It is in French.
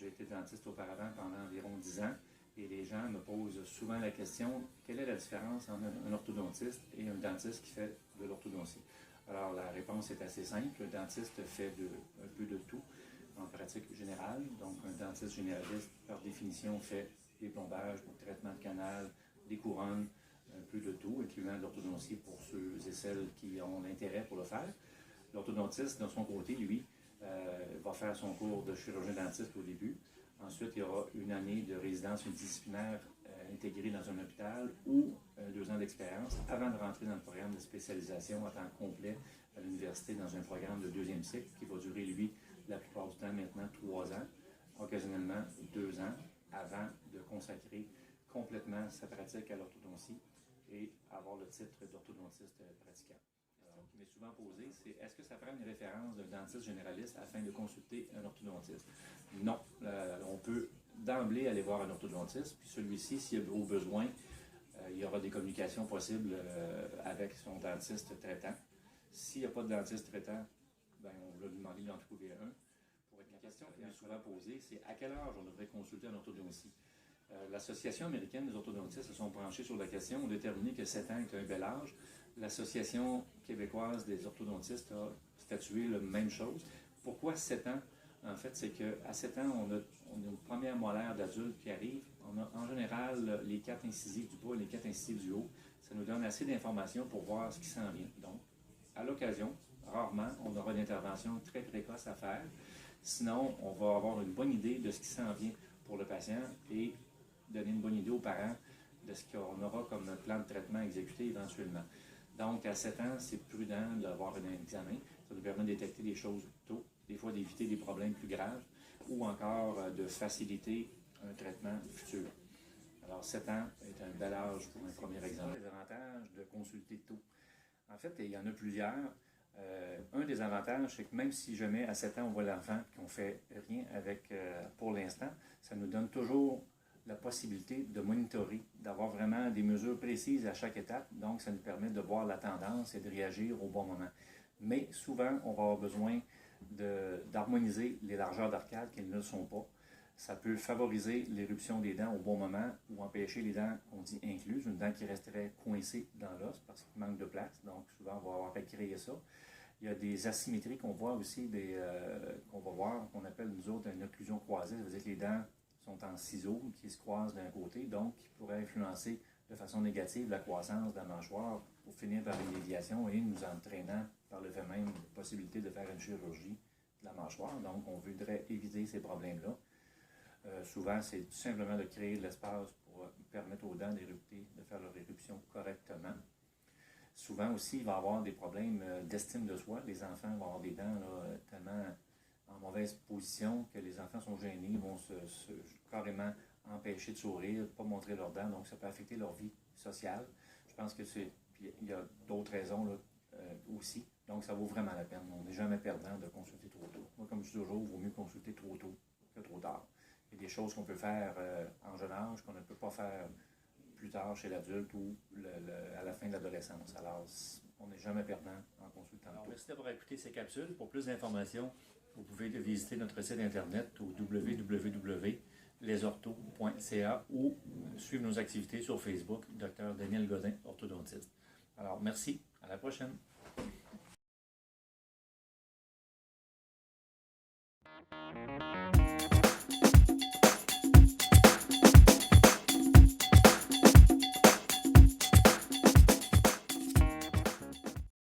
J'ai été dentiste auparavant pendant environ 10 ans et les gens me posent souvent la question, quelle est la différence entre un orthodontiste et un dentiste qui fait de l'orthodontie? Alors la réponse est assez simple, le dentiste fait un peu de tout en pratique générale, donc un dentiste généraliste par définition fait des plombages, des traitements de canal, des couronnes, un peu de tout, incluant de l'orthodontie pour ceux et celles qui ont l'intérêt pour le faire. L'orthodontiste, de son côté, lui, va faire son cours de chirurgien-dentiste au début. Ensuite, il y aura une année de résidence multidisciplinaire intégrée dans un hôpital ou 2 ans d'expérience avant de rentrer dans le programme de spécialisation à temps complet à l'université dans un programme de 2e cycle qui va durer, lui, la plupart du temps maintenant 3 ans, occasionnellement 2 ans, avant de consacrer complètement sa pratique à l'orthodontie et avoir le titre d'orthodontiste pratiquant. La question qui m'est souvent posée, c'est est-ce que ça prend une référence d'un dentiste généraliste afin de consulter un orthodontiste? Non. On peut d'emblée aller voir un orthodontiste, puis celui-ci, s'il y a au besoin, il y aura des communications possibles avec son dentiste traitant. S'il n'y a pas de dentiste traitant, ben, on va lui demander d'en trouver un. La question qui m'est souvent posée, c'est à quel âge on devrait consulter un orthodontie? L'Association américaine des orthodontistes se sont penchés sur la question, ont déterminé que 7 ans est un bel âge. L'Association québécoise des orthodontistes a statué la même chose. Pourquoi 7 ans? En fait, c'est qu'à 7 ans, on a une première molaire d'adulte qui arrive. On a en général les 4 incisives du bas et les 4 incisives du haut. Ça nous donne assez d'informations pour voir ce qui s'en vient. Donc, à l'occasion, rarement, on aura une intervention très précoce à faire. Sinon, on va avoir une bonne idée de ce qui s'en vient pour le patient et donner une bonne idée aux parents de ce qu'on aura comme plan de traitement exécuté éventuellement. Donc, à 7 ans, c'est prudent d'avoir un examen. Ça nous permet de détecter des choses tôt, des fois d'éviter des problèmes plus graves ou encore de faciliter un traitement futur. Alors, 7 ans est un bel âge pour un premier examen. Les avantages de consulter tôt. En fait, il y en a plusieurs. Un des avantages, c'est que même si jamais à 7 ans, on voit l'enfant et qu'on ne fait rien avec pour l'instant, ça nous donne toujours la possibilité de monitorer, d'avoir vraiment des mesures précises à chaque étape. Donc, ça nous permet de voir la tendance et de réagir au bon moment. Mais souvent, on va avoir besoin d'harmoniser les largeurs d'arcade qui ne le sont pas. Ça peut favoriser l'éruption des dents au bon moment ou empêcher les dents qu'on dit incluses, une dent qui resterait coincée dans l'os parce qu'il manque de place. Donc, souvent, on va avoir à créer ça. Il y a des asymétries qu'on voit aussi, qu'on va voir, qu'on appelle nous autres une occlusion croisée. Ça veut dire que les dents sont en ciseaux qui se croisent d'un côté, donc qui pourraient influencer de façon négative la croissance de la mâchoire pour finir par une déviation et nous entraînant par le fait même la possibilité de faire une chirurgie de la mâchoire. Donc, on voudrait éviter ces problèmes-là. Souvent, c'est tout simplement de créer de l'espace pour permettre aux dents d'érupter, de faire leur éruption correctement. Souvent aussi, il va y avoir des problèmes d'estime de soi. Les enfants vont avoir des dents là, tellement en mauvaise position que les enfants sont gênés, vont carrément empêcher de sourire, pas montrer leurs dents, donc ça peut affecter leur vie sociale. Je pense que puis il y a d'autres raisons là, aussi, donc ça vaut vraiment la peine. On n'est jamais perdant de consulter trop tôt. Moi, comme je dis toujours, il vaut mieux consulter trop tôt que trop tard. Il y a des choses qu'on peut faire en jeune âge qu'on ne peut pas faire plus tard chez l'adulte ou à la fin de l'adolescence. Alors, on n'est jamais perdant en consultant. Alors, merci d'avoir écouté ces capsules. Pour plus d'informations, vous pouvez visiter notre site internet au www.lesortho.ca ou suivre nos activités sur Facebook, Dr Daniel Godin, orthodontiste. Alors, merci. À la prochaine.